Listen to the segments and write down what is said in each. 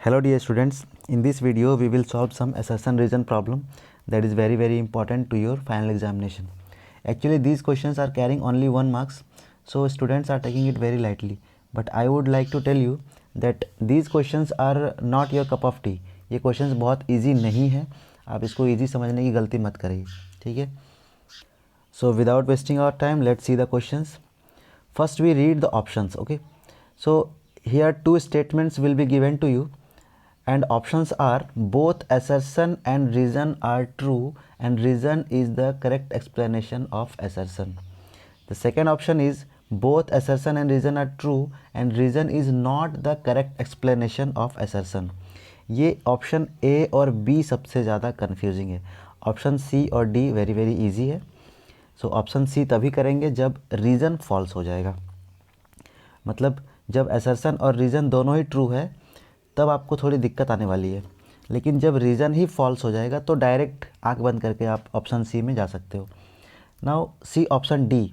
Hello dear students, in this video we will solve some assertion reason problem that is very important to your final examination. Actually these questions are carrying only 1 marks, so students are taking it very lightly, but I would like to tell you that these questions are not your cup of tea. ये questions बहुत easy नहीं है, आप इसको easy समझने की गलती मत करिए, ठीक है. So without wasting our time, let's see the questions. First we read the options. Okay, so here two statements will be given to you and options are both assertion and reason are true and reason is the correct explanation of assertion. The second option is both assertion and reason are true and reason is not the correct explanation of assertion. ये option A और B सबसे ज़्यादा confusing है. Option C और D very easy है. So option C तभी करेंगे जब रीज़न फॉल्स हो जाएगा, मतलब जब असर्शन और रीज़न दोनों ही ट्रू है तब आपको थोड़ी दिक्कत आने वाली है. लेकिन जब रीज़न ही फॉल्स हो जाएगा तो डायरेक्ट आंख बंद करके आप ऑप्शन सी में जा सकते हो. Now C option D.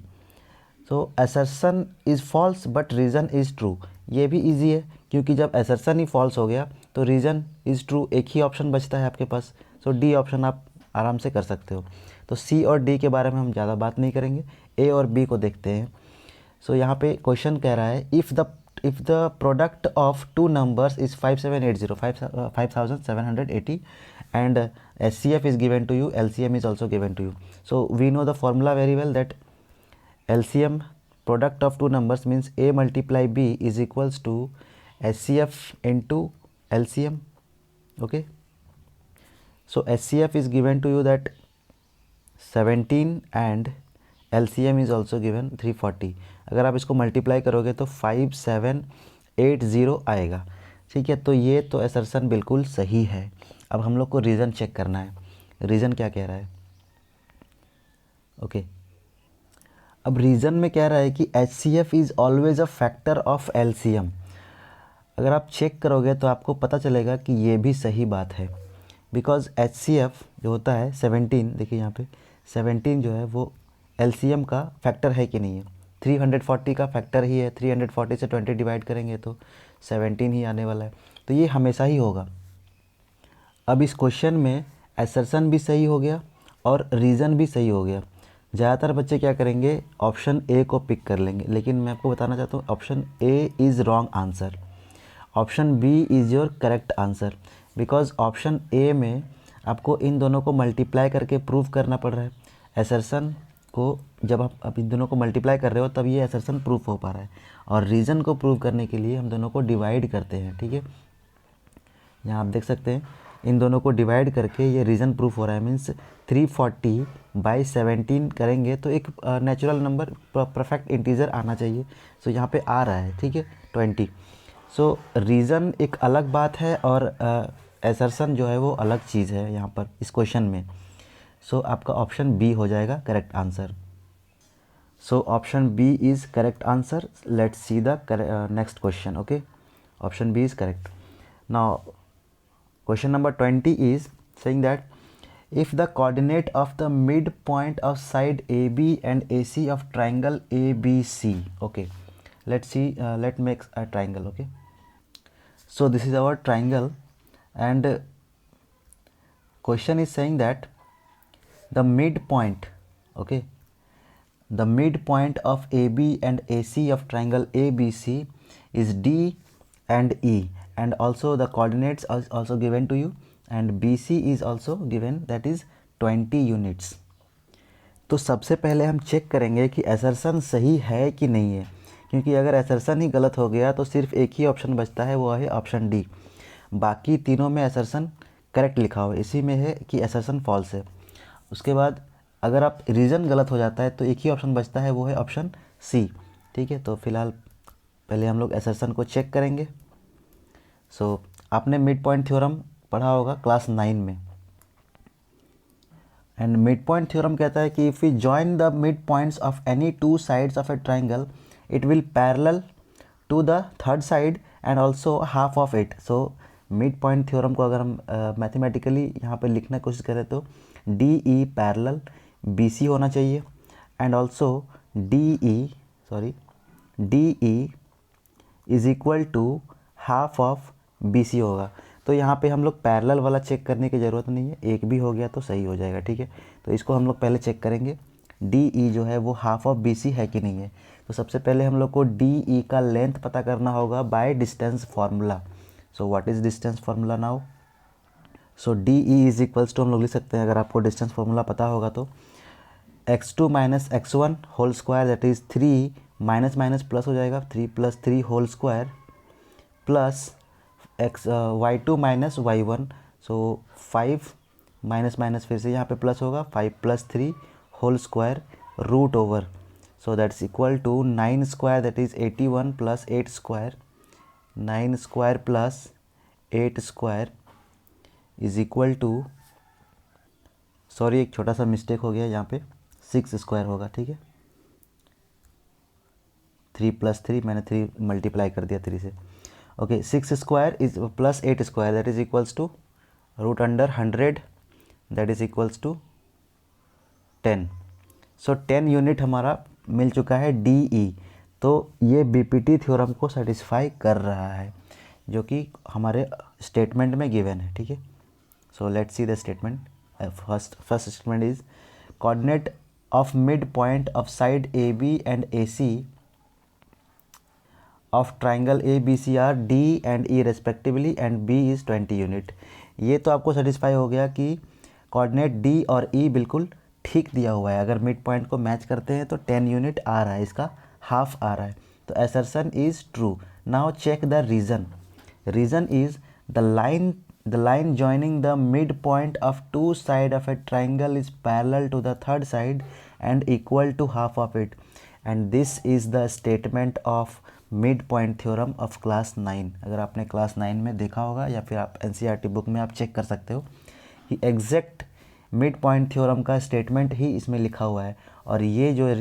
So assertion is false but reason is true. ये भी इजी है क्योंकि जब असर्शन ही फॉल्स हो गया तो रीज़न इज़ ट्रू, एक ही ऑप्शन बचता है आपके पास. सो डी ऑप्शन आप आराम से कर सकते हो. तो सी और डी के बारे में हम ज़्यादा बात नहीं करेंगे, ए और बी को देखते हैं. सो यहाँ पे क्वेश्चन कह रहा है if the product of two numbers is 5780 and SCF is given to you, LCM is also given to you. So we know the formula very well that LCM, product of two numbers, means A multiply B is equals to SCF into LCM. Okay, so SCF is given to you that 17 and LCM is also given 340. अगर आप इसको multiply करोगे तो 5780 आएगा. ठीक है, तो ये तो असर्शन बिल्कुल सही है. अब हम लोग को रीज़न चेक करना है. रीज़न क्या कह रहा है? ओके, अब रीज़न में कह रहा है कि HCF is always a factor of LCM. अगर आप चेक करोगे तो आपको पता चलेगा कि ये भी सही बात है, बिकॉज HCF जो होता है 17, देखिए यहाँ पे 17 जो है वो LCM का फैक्टर है कि नहीं है. 340 का फैक्टर ही है. 340 से 20 डिवाइड करेंगे तो 17 ही आने वाला है, तो ये हमेशा ही होगा. अब इस क्वेश्चन में असर्शन भी सही हो गया और रीज़न भी सही हो गया. ज़्यादातर बच्चे क्या करेंगे, ऑप्शन ए को पिक कर लेंगे, लेकिन मैं आपको बताना चाहता हूँ option A is wrong answer. Option B is your correct answer, because option A में आपको इन दोनों को मल्टीप्लाई करके प्रूव करना पड़ रहा है. असर्शन को जब आप इन दोनों को मल्टीप्लाई कर रहे हो तब ये असर्शन प्रूफ हो पा रहा है, और रीज़न को प्रूव करने के लिए हम दोनों को डिवाइड करते हैं. ठीक है, यहाँ आप देख सकते हैं इन दोनों को डिवाइड करके ये रीज़न प्रूफ हो रहा है. मीन्स 340/17 करेंगे तो एक नेचुरल नंबर, परफेक्ट इंटीजर आना चाहिए. सो यहाँ पे आ रहा है, ठीक है, 20. सो रीज़न एक अलग बात है और असर्शन जो है वो अलग चीज़ है यहाँ पर इस क्वेश्चन में. सो आपका ऑप्शन बी हो जाएगा correct answer. So option B is correct answer. Let's see the next question. Okay, option B is correct. Now question number 20 is saying that if the coordinate of the midpoint of side AB and AC of triangle ABC. Okay, let's see, let's make a triangle. Okay, so this is our triangle and question is saying that the midpoint, okay, the midpoint of AB and AC of triangle ABC is D and E, and also the coordinates are also given to you and BC is also given, that is 20 units. तो सबसे पहले हम check करेंगे कि assertion सही है कि नहीं है, क्योंकि अगर असर्शन ही गलत हो गया तो सिर्फ एक ही ऑप्शन बचता है, वो है ऑप्शन डी. बाकी तीनों में असर्शन करेक्ट लिखा हुआ है, इसी में है कि असर्शन फॉल्स है. उसके बाद अगर आप रीज़न गलत हो जाता है तो एक ही ऑप्शन बचता है, वो है ऑप्शन सी. ठीक है, तो फिलहाल पहले हम लोग असर्शन को चेक करेंगे. सो आपने मिड पॉइंट थ्योरम पढ़ा होगा क्लास 9 में, एंड मिड पॉइंट थ्योरम कहता है कि if we join the mid points of any two sides of a triangle it will parallel to the third side and also half of it. So mid point theorem को अगर हम mathematically यहाँ पे लिखने की कोशिश करें तो D E parallel B C होना चाहिए, and also D E is equal to half of B C होगा. तो यहाँ पे हम लोग पैरेलल वाला चेक करने की ज़रूरत नहीं है, एक भी हो गया तो सही हो जाएगा, ठीक है। तो इसको हम लोग पहले चेक करेंगे डी ई जो है वो हाफ ऑफ बी सी है कि नहीं है। तो सबसे पहले हम लोग को डी ई का लेंथ पता करना होगा by distance formula. So what is distance formula now? So D E is equals to हम लोग लिख सकते हैं, अगर आपको डिस्टेंस फार्मूला पता होगा तो x2 minus x1 whole square that is 3 minus minus plus हो जाएगा 3 + 3 whole square plus y2 minus y1, so 5 minus minus फिर से यहाँ पे प्लस होगा 5 + 3 whole square root over, so that's equal to 9 square that is 81 + 8 square, 9 square plus 8 square is equal to, sorry एक छोटा सा मिस्टेक हो गया यहाँ पे, 6 स्क्वायर होगा, ठीक है। 3 + 3 मैंने 3 मल्टीप्लाई कर दिया 3 से, okay. 6 square is plus 8 square that is equals to √100 that is equals to 10। So 10 unit हमारा मिल चुका है डी ई। तो ये बीपीटी थ्योरम को सेटिस्फाई कर रहा है जो कि हमारे स्टेटमेंट में गिवन है, ठीक है। So let's see the statement. First statement is coordinate of midpoint of side AB and AC of triangle ABC are D and E respectively and B is 20 unit. ये तो आपको सेटिस्फाई हो गया कि कोऑर्डिनेट D और E बिल्कुल ठीक दिया हुआ है, अगर मिड पॉइंट को मैच करते हैं तो 10 यूनिट आ रहा है, इसका हाफ आ रहा है, तो assertion is true। Now check the reason। Reason is the line joining the midpoint of two sides of a triangle is parallel to the third side and equal to half of it, and this is the statement of midpoint theorem of class 9। अगर आपने class 9 में देखा होगा या फिर आप NCERT book में आप चेक कर सकते हो कि एग्जैक्ट मिड पॉइंट थ्योरम का स्टेटमेंट ही इसमें लिखा हुआ है, और ये जो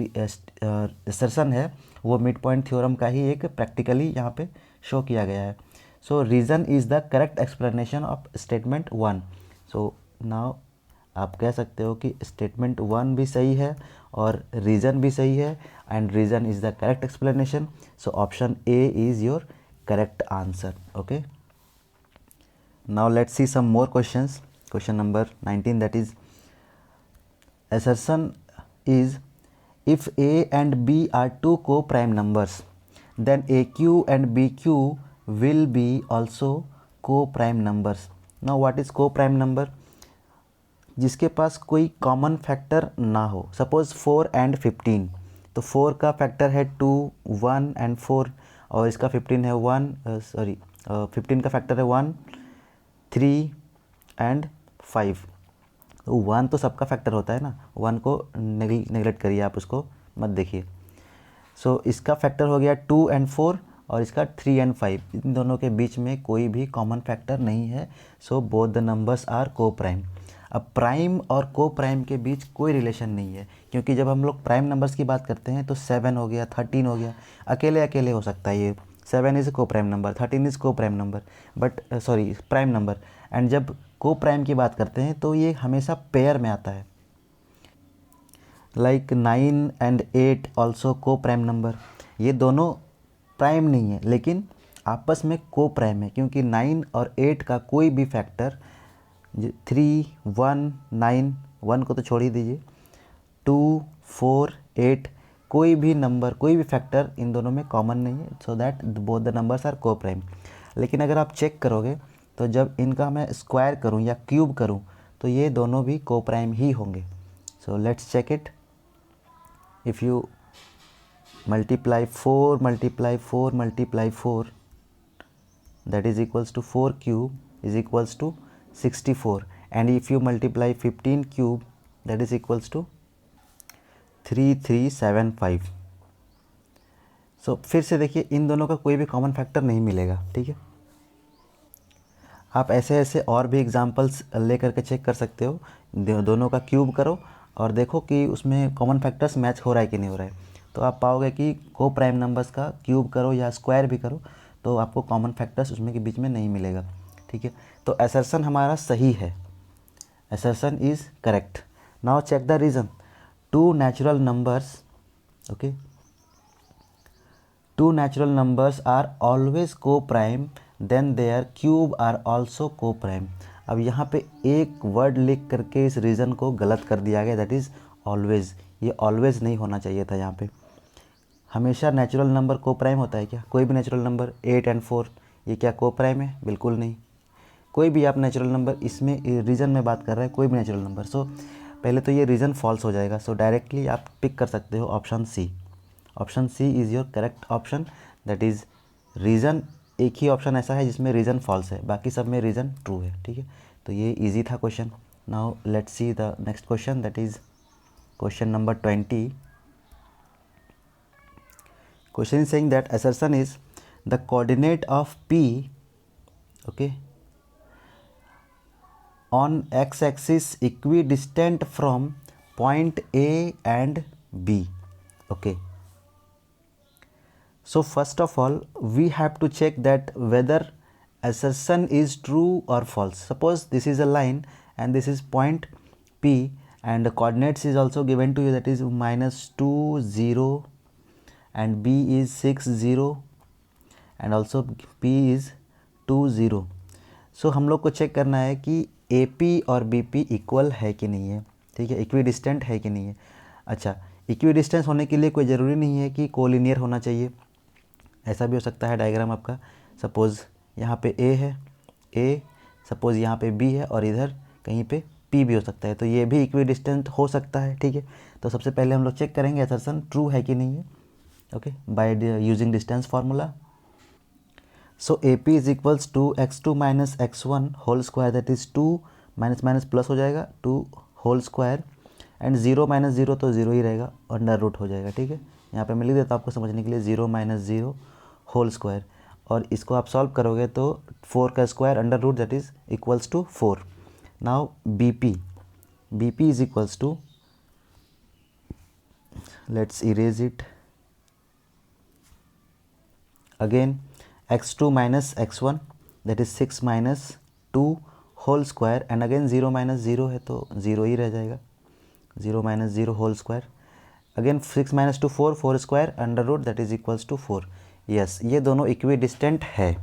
assertion है वो मिड पॉइंट थ्योरम का ही एक प्रैक्टिकली यहाँ पे शो किया गया है। सो reason is the correct explanation of statement 1। So now आप कह सकते हो कि स्टेटमेंट 1 भी सही है और रीज़न भी सही है, and reason is the correct explanation. So option A is your correct answer, okay. Now let's see some more questions. Question number 19 that is assertion is if A and B are two co-prime numbers then AQ and BQ will be also co-prime numbers। now what is co-prime number? जिसके पास कोई common factor ना हो, suppose 4 and 15, तो 4 का factor है 2, 1 and 4, और इसका 15 है 15 का फैक्टर है 1, 3 and 5। तो 1 तो सबका फैक्टर होता है ना, 1 को नेगलेक्ट करिए, आप उसको मत देखिए। सो इसका फैक्टर हो गया 2 and 4 और इसका 3 and 5, इन दोनों के बीच में कोई भी कॉमन फैक्टर नहीं है। So both the numbers are coprime. अब प्राइम और को प्राइम के बीच कोई रिलेशन नहीं है, क्योंकि जब हम लोग प्राइम नंबर्स की बात करते हैं तो 7 हो गया, 13 हो गया, अकेले अकेले हो सकता है, ये 7 इज़ को प्राइम नंबर, 13 इज़ को prime number, but prime number. And जब को प्राइम की बात करते हैं तो ये हमेशा पेयर में आता है, लाइक 9 and 8 ऑल्सो को प्राइम नंबर। ये दोनों प्राइम नहीं है लेकिन आपस में को प्राइम है, क्योंकि 9 और 8 का कोई भी फैक्टर 3, 1, 9, 1 को तो छोड़ ही दीजिए, 2, 4, 8 कोई भी नंबर, कोई भी फैक्टर इन दोनों में कॉमन नहीं है। So that both the numbers are coprime. लेकिन अगर आप चेक करोगे तो जब इनका मैं स्क्वायर करूं या क्यूब करूं तो ये दोनों भी को प्राइम ही होंगे। So let's check it. If you multiply 4 × 4 × 4 that is equals to 4 cube is equals to 64, and if you multiply 15 cube that is equals to 3375। सो फिर से देखिए, इन दोनों का कोई भी कॉमन फैक्टर नहीं मिलेगा, ठीक है। आप ऐसे ऐसे और भी एग्जांपल्स ले करके चेक कर सकते हो, दोनों का क्यूब करो और देखो कि उसमें कॉमन फैक्टर्स मैच हो रहा है कि नहीं हो रहा है, तो आप पाओगे कि को प्राइम नंबर्स का क्यूब करो या स्क्वायर भी करो तो आपको कॉमन फैक्टर्स उसमें के बीच में नहीं मिलेगा, ठीक है। तो असर्शन हमारा सही है, assertion is correct. Now check the reason. Two natural numbers, okay, two natural numbers are always coprime then their cube are also coprime. अब यहाँ पे एक वर्ड लिख करके इस रीज़न को गलत कर दिया गया, दैट इज़ ऑलवेज़। ये ऑलवेज़ नहीं होना चाहिए था। यहाँ पे हमेशा नेचुरल नंबर को प्राइम होता है क्या? कोई भी नेचुरल नंबर 8 और 4 ये क्या को प्राइम है? बिल्कुल नहीं। कोई भी आप नेचुरल नंबर, इसमें रीज़न में बात कर रहे हैं, कोई भी नेचुरल नंबर। सो पहले तो ये रीज़न फॉल्स हो जाएगा। सो डायरेक्टली आप पिक कर सकते हो option C. Option C is your correct option, that is reason. एक ही ऑप्शन ऐसा है जिसमें रीज़न फॉल्स है, बाकी सब में रीज़न ट्रू है। ठीक है, तो ये इजी था question. Now let's see the next question, that is question number 20. Question is saying that assertion is the coordinate of P, okay, on x-axis equidistant from point A and B. Okay. So first of all, we have to check that whether assertion is true or false. Suppose this is a line and this is point P and the coordinates is also given to you, that is -2 0 and B is 6 0 and also P is 2 0. सो हम लोग को check करना है कि AP और BP equal है कि नहीं है। ठीक है, इक्विडिस्टेंट है कि नहीं है। अच्छा, इक्विडिस्टेंस होने के लिए कोई ज़रूरी नहीं है कि कोलिनियर होना चाहिए, ऐसा भी हो सकता है डायग्राम आपका। सपोज़ यहाँ पे A है, A, सपोज़ यहाँ पे B है और इधर कहीं पे P भी हो सकता है, तो ये भी इक्विडिस्टेंट हो सकता है। ठीक है, तो सबसे पहले हम लोग चेक करेंगे असर्शन ट्रू है कि नहीं है, okay, by using distance formula. So AP is equals to x2 minus x1 whole square, that is 2 minus minus plus हो जाएगा 2 होल स्क्वायर एंड 0 माइनस 0 तो 0 ही रहेगा, अंडर रूट हो जाएगा। ठीक है, यहाँ पे मैं लिख देता हूँ आपको समझने के लिए 0 माइनस 0 होल स्क्वायर, और इसको आप सॉल्व करोगे तो 4 का square under root, that is equals to 4. Now BP is equals to, let's erase it again, x2 minus x1 that is 6 minus 2 whole square and again 0 minus 0 है तो 0 ही रह जाएगा, 0 minus 0 whole square, again 6 minus 2 4, 4 square under root that is equals to 4. Yes, ये दोनों equidistant है।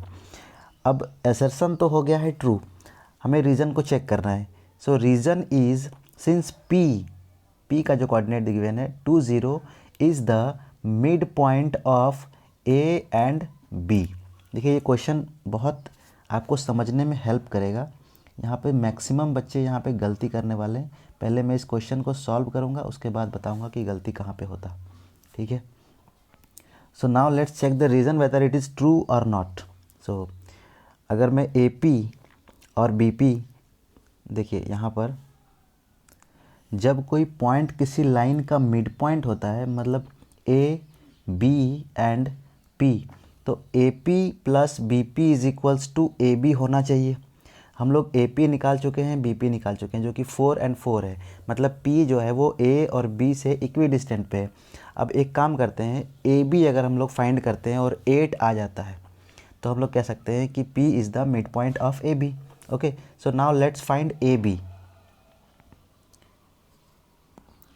अब assertion तो हो गया है ट्रू, हमें रीज़न को चेक करना है। सो रीज़न इज़ सिंस P का जो कोऑर्डिनेट गिवन है 2 0 is the mid point of A and B। देखिए, ये क्वेश्चन बहुत आपको समझने में हेल्प करेगा। यहाँ पे मैक्सिमम बच्चे यहाँ पे गलती करने वाले हैं। पहले मैं इस क्वेश्चन को सॉल्व करूँगा, उसके बाद बताऊँगा कि गलती कहाँ पे होता। ठीक है, so now let's check the reason whether it is true और नॉट। सो अगर मैं AP और BP, देखिए यहाँ पर जब कोई पॉइंट किसी लाइन का मिड पॉइंट होता है, मतलब A, B एंड P, तो AP plus BP is equals to AB होना चाहिए। हम लोग AP निकाल चुके हैं, BP निकाल चुके हैं, जो कि 4 और 4 है, मतलब P जो है वो A और B से इक्विडिस्टेंट पे है। अब एक काम करते हैं, AB अगर हम लोग फाइंड करते हैं और 8 आ जाता है तो हम लोग कह सकते हैं कि P is the mid point of AB। Okay, so now let's find AB.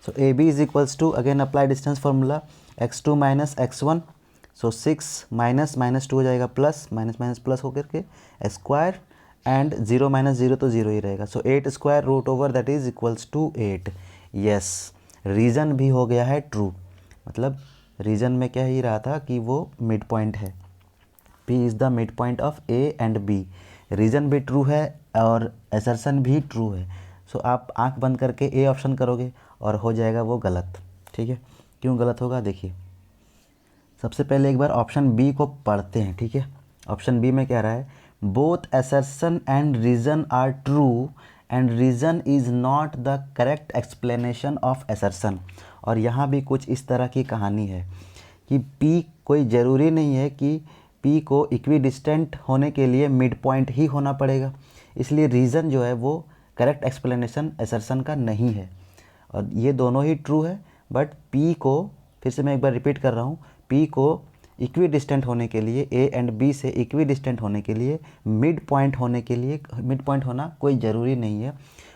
So AB is equals to, again apply distance formula, x2 minus x1, so 6 minus minus 2 हो जाएगा प्लस, माइनस माइनस प्लस होकर के square and 0 minus 0 तो 0 ही रहेगा। So 8 square root over that is equals to 8. Yes, reason भी हो गया है ट्रू, मतलब रीज़न में क्या ही रहा था कि वो मिड पॉइंट है, P is the mid point of A and B। Reason भी ट्रू है और असर्शन भी ट्रू है। सो आप आंख बंद करके A ऑप्शन करोगे और हो जाएगा वो गलत। ठीक है, क्यों गलत होगा देखिए, सबसे पहले एक बार ऑप्शन बी को पढ़ते हैं। ठीक है, ऑप्शन बी में क्या रहा है, both assertion and reason are true and reason is not the correct explanation of assertion. और यहाँ भी कुछ इस तरह की कहानी है कि P कोई ज़रूरी नहीं है कि P को इक्विडिस्टेंट होने के लिए मिड पॉइंट ही होना पड़ेगा, इसलिए रीज़न जो है वो करेक्ट एक्सप्लेनेशन असर्शन का नहीं है। और ये दोनों ही ट्रू है, बट P को, फिर से मैं एक बार रिपीट कर रहा हूँ, P को इक्विडिस्टेंट होने के लिए, A एंड B से इक्विडिस्टेंट होने के लिए, मिड पॉइंट होने के लिए, मिड पॉइंट होना कोई ज़रूरी नहीं है,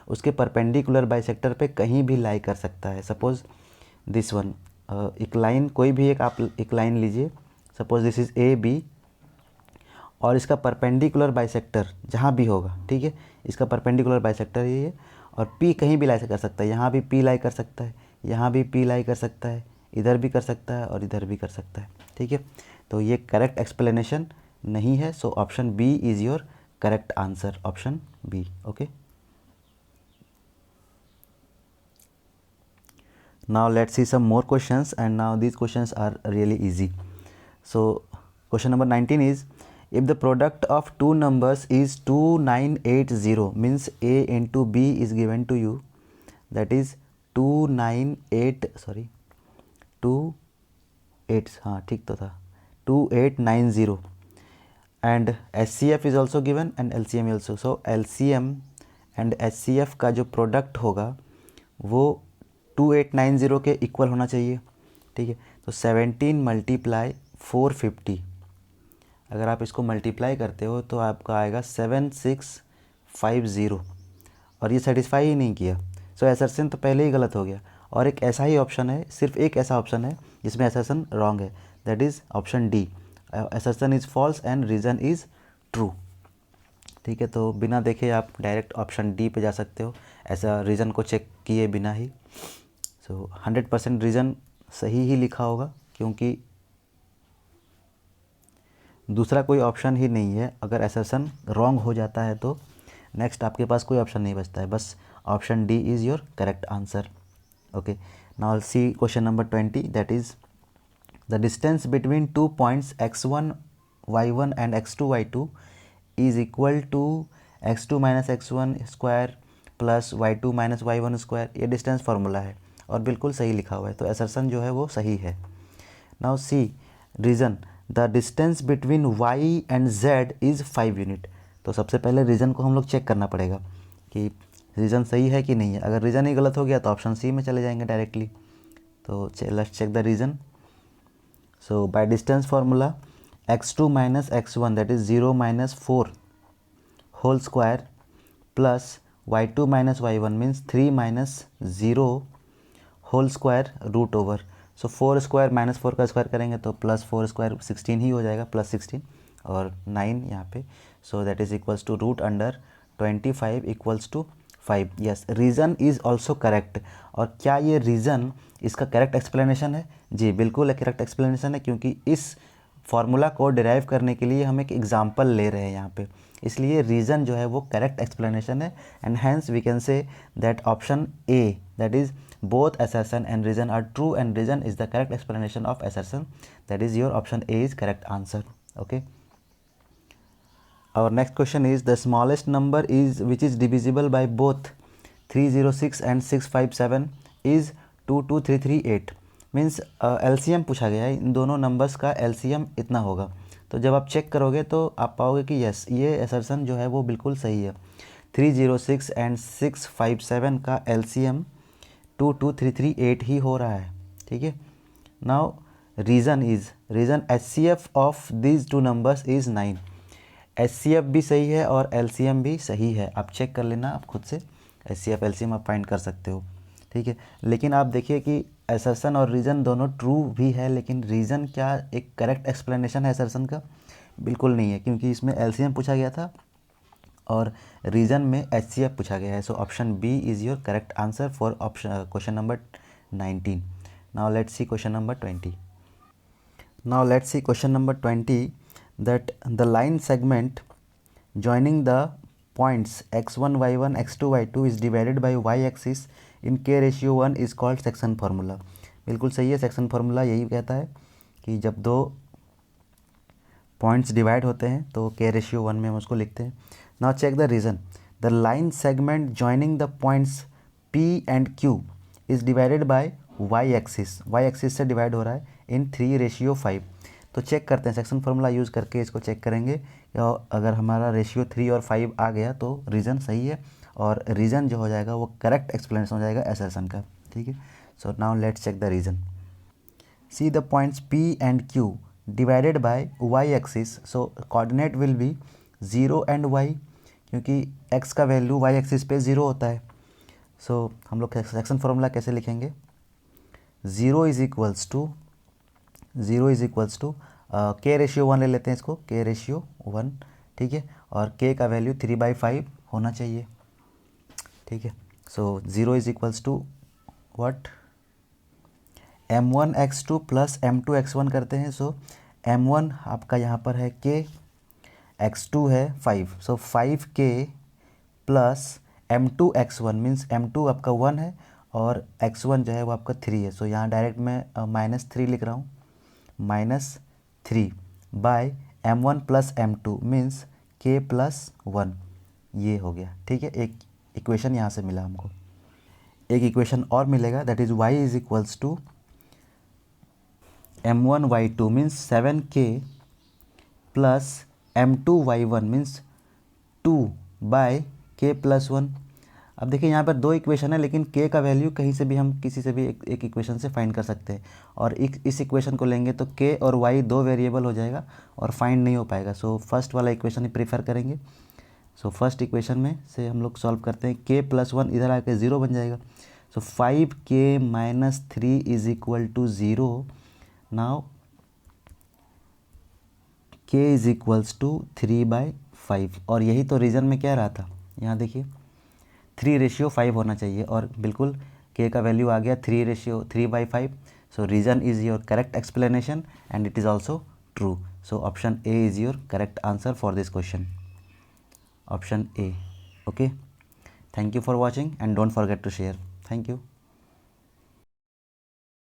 उसके परपेंडिकुलर बाइसेक्टर पे कहीं भी लाई कर सकता है। सपोज़ दिस वन, एक लाइन, कोई भी एक आप एक लाइन लीजिए, सपोज़ दिस इज़ AB और इसका परपेंडिकुलर बाइसेक्टर जहाँ भी होगा, ठीक है, इसका परपेंडिकुलर बाइसेक्टर ये है, और P कहीं भी लाई कर सकता है, यहाँ भी P लाई कर सकता है, यहाँ भी P लाई कर सकता है, इधर भी कर सकता है और इधर भी कर सकता है, ठीक है। तो ये करेक्ट एक्सप्लेनेशन नहीं है, so option B is your correct answer, option B, okay. Now let's see some more questions, and now these questions are really easy. So question number 19 is, if the product of two numbers is 2980, means a into b is given to you, that is 28 हाँ ठीक तो था 2890, and HCF is also given and LCM also. So LCM and HCF का जो product होगा वो 2890 के equal होना चाहिए, ठीक है। तो 17 मल्टीप्लाई 450, अगर आप इसको मल्टीप्लाई करते हो तो आपका आएगा 7650, और ये सेटिस्फाई ही नहीं किया। सो असर्शन तो पहले ही गलत हो गया, और एक ऐसा ही ऑप्शन है, सिर्फ एक ऐसा ऑप्शन है जिसमें असर्शन रॉन्ग है, that is option D, assertion is false and reason is true, ठीक है। तो बिना देखे आप डायरेक्ट ऑप्शन डी पे जा सकते हो, ऐसा रीज़न को चेक किए बिना ही। सो 100% रीज़न सही ही लिखा होगा, क्योंकि दूसरा कोई ऑप्शन ही नहीं है। अगर असर्शन रॉन्ग हो जाता है तो नेक्स्ट आपके पास कोई ऑप्शन नहीं बचता है, बस option D is your correct answer, okay. Now see question number 20, that is the distance between 2 points x1 y1 and x2 y2 is equal to x2 minus x1 square plus y2 minus y1 square. ये distance formula है और बिल्कुल सही लिखा हुआ है, तो assertion जो है वो सही है। Now see reason, the distance between y and z is 5 unit. तो सबसे पहले रीज़न को हम लोग चेक करना पड़ेगा कि रीज़न सही है कि नहीं है। अगर रीज़न ही गलत हो गया तो ऑप्शन सी में चले जाएंगे डायरेक्टली। तो let's check the reason. So by distance formula x2 minus x1 that is 0 minus 4 whole square plus y2 minus y1 means 3 minus 0 whole square root over. So 4 square minus 4 का square करेंगे तो plus 4 square 16 ही हो जाएगा, plus 16 और 9 यहाँ पे। So that is equals to root under 25 equals to 5। Yes, reason is also correct. और क्या ये रीज़न इसका करेक्ट एक्सप्लेनेशन है? जी बिल्कुल करेक्ट एक्सप्लेनेशन है, क्योंकि इस फार्मूला को डिराइव करने के लिए हम एक एग्जाम्पल ले रहे हैं यहाँ पे, इसलिए रीज़न जो है वो करेक्ट एक्सप्लेनेशन है। And hence we can say that option A, that is both assertion and reason are true and reason is the correct explanation of assertion, that is your option A is correct answer, okay. Our next question is, the smallest number is which is divisible by both 306 and 657 is 22338, means LCM पूछा गया है, इन दोनों numbers का LCM इतना होगा। तो जब आप चेक करोगे तो आप पाओगे कि यस, ये असर्शन जो है वो बिल्कुल सही है। 306 एंड 657 का LCM 22338 ही हो रहा है, ठीक है। Now reason HCF of these two numbers is 9। HCF भी सही है और LCM भी सही है, आप चेक कर लेना आप खुद से, HCF LCM आप फाइंड कर सकते हो, ठीक है। लेकिन आप देखिए कि असर्शन और रीज़न दोनों ट्रू भी है, लेकिन रीज़न क्या एक करेक्ट एक्सप्लेनेशन है असर्शन का? बिल्कुल नहीं है, क्योंकि इसमें LCM पूछा गया था और रीज़न में HCF पूछा गया है। So option B is your correct answer for option question number 19। Now let's see question number 20। Now let's see question number 20, that the line segment joining the points x1 y1 x2 y2 is divided by y axis in k ratio 1 is called section formula. बिल्कुल सही है, section formula यही कहता है कि जब दो points divide होते हैं तो k रेशियो 1 में हम उसको लिखते हैं। Now check the reason, the line segment joining the points p and q is divided by y axis से डिवाइड हो रहा है इन 3:5। तो चेक करते हैं, सेक्शन फार्मूला यूज़ करके इसको चेक करेंगे, या अगर हमारा रेशियो 3 और 5 आ गया तो रीज़न सही है, और रीज़न जो हो जाएगा वो करेक्ट एक्सप्लेनेशन हो जाएगा असर्शन का, ठीक है। So now let's check the reason. See the points p and q divided by y axis, so coordinate will be 0 and y, क्योंकि x का वैल्यू y एक्सिस पे 0 होता है। सो हम लोग सेक्शन फार्मूला कैसे लिखेंगे? 0 इज़ इक्वल्स टू के रेशियो 1 ले लेते हैं इसको, के रेशियो 1, ठीक है, और के का वैल्यू 3/5 होना चाहिए, ठीक है। So 0 is equals to what, m1x2 plus m2x1 करते हैं। सो m1 आपका यहाँ पर है k, x2 है 5, सो 5k plus m2x1 means m2 आपका 1 है और x1 जो है वो आपका 3 है। सो यहाँ डायरेक्ट मैं -3 लिख रहा हूँ, -3 by m1 plus m2 means k plus 1, ये हो गया, ठीक है। एक इक्वेशन यहाँ से मिला हमको। एक इक्वेशन और मिलेगा, that is y is equals to m1y2 means 7k plus m2y1 means 2 by k plus 1। अब देखिए यहाँ पर दो इक्वेशन है, लेकिन k का वैल्यू कहीं से भी हम किसी से भी एक इक्वेशन से फाइंड कर सकते हैं, और इस इक्वेशन को लेंगे तो k और y दो वेरिएबल हो जाएगा और फाइंड नहीं हो पाएगा। सो फर्स्ट वाला इक्वेशन ही प्रीफर करेंगे। सो फर्स्ट इक्वेशन में से हम लोग सॉल्व करते हैं, k प्लस 1 इधर आके 0 बन जाएगा। So 5k minus 3 is equal to 0। Now k is equals to 3/5, और यही तो रीजन में क्या रहा था, यहाँ देखिए 3:5 होना चाहिए, और बिल्कुल k का वैल्यू आ गया 3:3/5। So reason is your correct explanation and it is also true. So option A is your correct answer for this question, option A. Okay, thank you for watching and don't forget to share. Thank you.